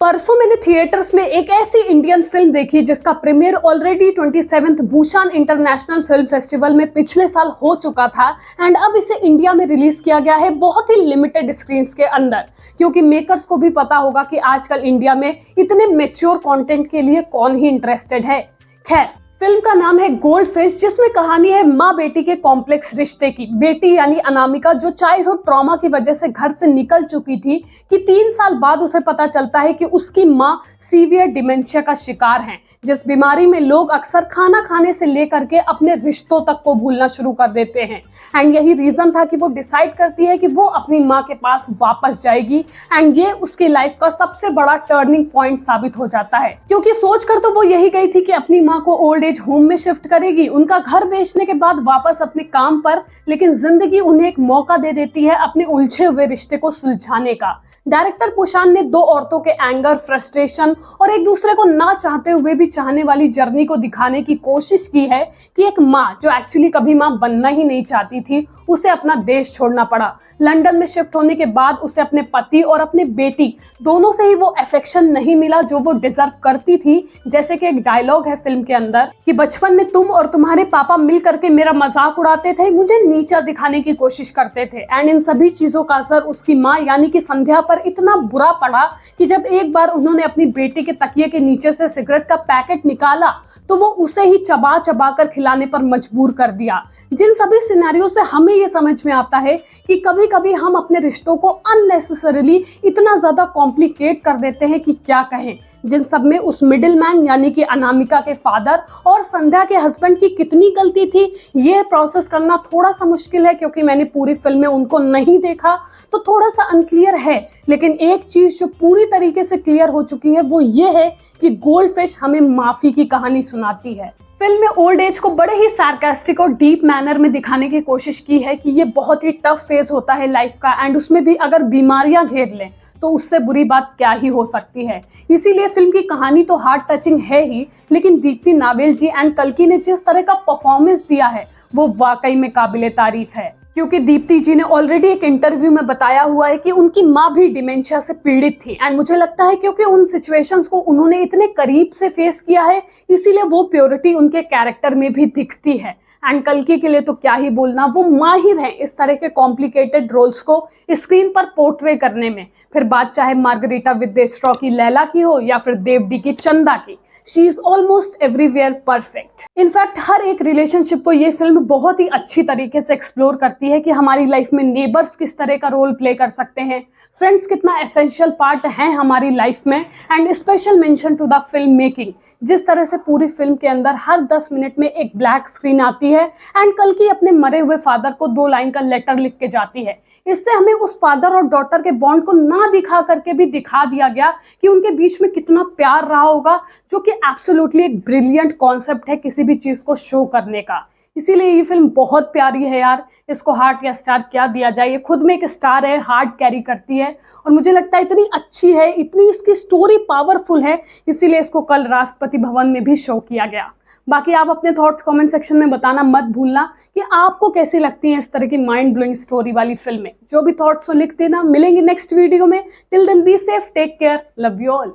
परसों मैंने थिएटर्स में एक ऐसी इंडियन फिल्म देखी जिसका premiere already 27th Busan international film festival में पिछले साल हो चुका था एंड अब इसे इंडिया में रिलीज किया गया है बहुत ही लिमिटेड स्क्रीन्स के अंदर, क्योंकि मेकर्स को भी पता होगा कि आजकल इंडिया में इतने मैच्योर कंटेंट के लिए कौन ही इंटरेस्टेड है। खैर, फिल्म का नाम है गोल्ड फिश, जिसमें कहानी है माँ बेटी के कॉम्प्लेक्स रिश्ते की। बेटी यानी अनामिका जो चाइल्डहुड ट्रॉमा की वजह से घर से निकल चुकी थी कि 3 साल बाद उसे पता चलता है कि उसकी माँ सीवियर डिमेंशिया का शिकार हैं, जिस बीमारी में लोग अक्सर खाना खाने से लेकर के अपने रिश्तों तक को भूलना शुरू कर देते हैं। एंड यही रीजन था कि वो डिसाइड करती है कि वो अपनी माँ के पास वापस जाएगी एंड ये उसकी लाइफ का सबसे बड़ा टर्निंग पॉइंट साबित हो जाता है, क्योंकि सोचकर तो वो यही गई थी कि अपनी माँ को ओल्ड एज होम में शिफ्ट करेगी, उनका घर बेचने के बाद वापस अपने काम पर, लेकिन जिंदगी उन्हें एक मौका दे देती है अपने उलझे हुए रिश्ते को सुलझाने का। डायरेक्टर पुशान ने 2 औरतों के एंगर, फ्रस्ट्रेशन और एक दूसरे को ना चाहते हुए भी चाहने वाली जर्नी को दिखाने की कोशिश की है कि एक माँ जो एक्चुअली कभी माँ बनना ही नहीं चाहती थी, उसे अपना देश छोड़ना पड़ा। लंदन में शिफ्ट होने के बाद उसे अपने पति और अपने बेटी दोनों से ही वो अफेक्शन नहीं मिला जो वो डिजर्व करती थी। जैसे कि एक डायलॉग है फिल्म के अंदर कि बचपन में तुम और तुम्हारे पापा मिल करके मेरा मजाक उड़ाते थे, मुझे नीचा दिखाने की कोशिश करते थे। एंड इन सभी चीजों का असर उसकी माँ यानी कि संध्या पर इतना बुरा पड़ा कि जब एक बार उन्होंने अपनी बेटी के तकिए के नीचे से सिगरेट का पैकेट निकाला तो वो उसे ही चबा चबा कर खिलाने पर मजबूर कर दिया। जिन सभी सिनेरियो से हमें ये समझ में आता है कि कभी कभी हम अपने रिश्तों को अननेसेसरीली इतना ज्यादा कॉम्प्लिकेट कर देते हैं कि क्या कहें। जिन सब में उस मिडिल मैन यानी कि अनामिका के फादर और संध्या के हस्बैंड की कितनी गलती थी, ये प्रोसेस करना थोड़ा सा मुश्किल है, क्योंकि मैंने पूरी फिल्म में उनको नहीं देखा तो थोड़ा सा अनक्लियर है। लेकिन एक चीज जो पूरी तरीके से क्लियर हो चुकी है वो ये है कि गोल्ड फिश हमें माफी की कहानी सुनाती है। फिल्म में ओल्ड एज को बड़े ही सार्कास्टिक और डीप मैनर में दिखाने की कोशिश की है कि ये बहुत ही टफ फेज होता है लाइफ का, एंड उसमें भी अगर बीमारियां घेर लें तो उससे बुरी बात क्या ही हो सकती है। इसीलिए फिल्म की कहानी तो हार्ट टचिंग है ही, लेकिन दीप्ति नावेल जी एंड कल्कि ने जिस तरह का परफॉर्मेंस दिया है वो वाकई में काबिले तारीफ है। क्योंकि दीप्ति जी ने ऑलरेडी एक इंटरव्यू में बताया हुआ है कि उनकी माँ भी डिमेंशिया से पीड़ित थी, एंड मुझे लगता है क्योंकि उन सिचुएशंस को उन्होंने इतने करीब से फेस किया है इसीलिए वो प्योरिटी उनके कैरेक्टर में भी दिखती है। एंड कल्कि के लिए तो क्या ही बोलना, वो माहिर हैं इस तरह के कॉम्प्लिकेटेड रोल्स को स्क्रीन पर पोर्ट्रे करने में। फिर बात चाहे मार्गरीटा विद्यास्ट्रॉ की लैला की हो या फिर देवडी की चंदा की, she is almost everywhere perfect. In fact हर एक रिलेशनशिप को ये फिल्म बहुत ही अच्छी तरीके से एक्सप्लोर करती है कि हमारी लाइफ में नेबर्स किस तरह का रोल प्ले कर सकते हैं, फ्रेंड्स कितना एसेंशियल पार्ट है हमारी लाइफ में। And special mention to the film making, जिस तरह से पूरी फिल्म के अंदर हर 10 मिनट में एक ब्लैक स्क्रीन आती है एंड कल्कि अपने मरे हुए फादर को 2 लाइन का लेटर लिख के जाती है। इससे हमें उस फादर और डॉटर के बॉन्ड को ना दिखा करके भी दिखा दिया गया कि उनके बीच में कितना प्यार रहा होगा, जो कि एब्सोल्युटली एक ब्रिलियंट कॉन्सेप्ट है किसी भी चीज को शो करने का। इसीलिए ये फिल्म बहुत प्यारी है यार। इसको हार्ट या स्टार क्या दिया जाए, ये खुद में एक स्टार है, हार्ट कैरी करती है और मुझे लगता है इतनी अच्छी है, इतनी इसकी स्टोरी पावरफुल है, इसीलिए इसको कल राष्ट्रपति भवन में भी शो किया गया। बाकी आप अपने थॉट्स कमेंट सेक्शन में बताना मत भूलना कि आपको कैसी लगती है इस तरह की माइंड ब्लोइंग स्टोरी वाली फिल्में। जो भी थॉट्स हो लिख देना। मिलेंगे नेक्स्ट वीडियो में। Till then be safe, take care, love you all.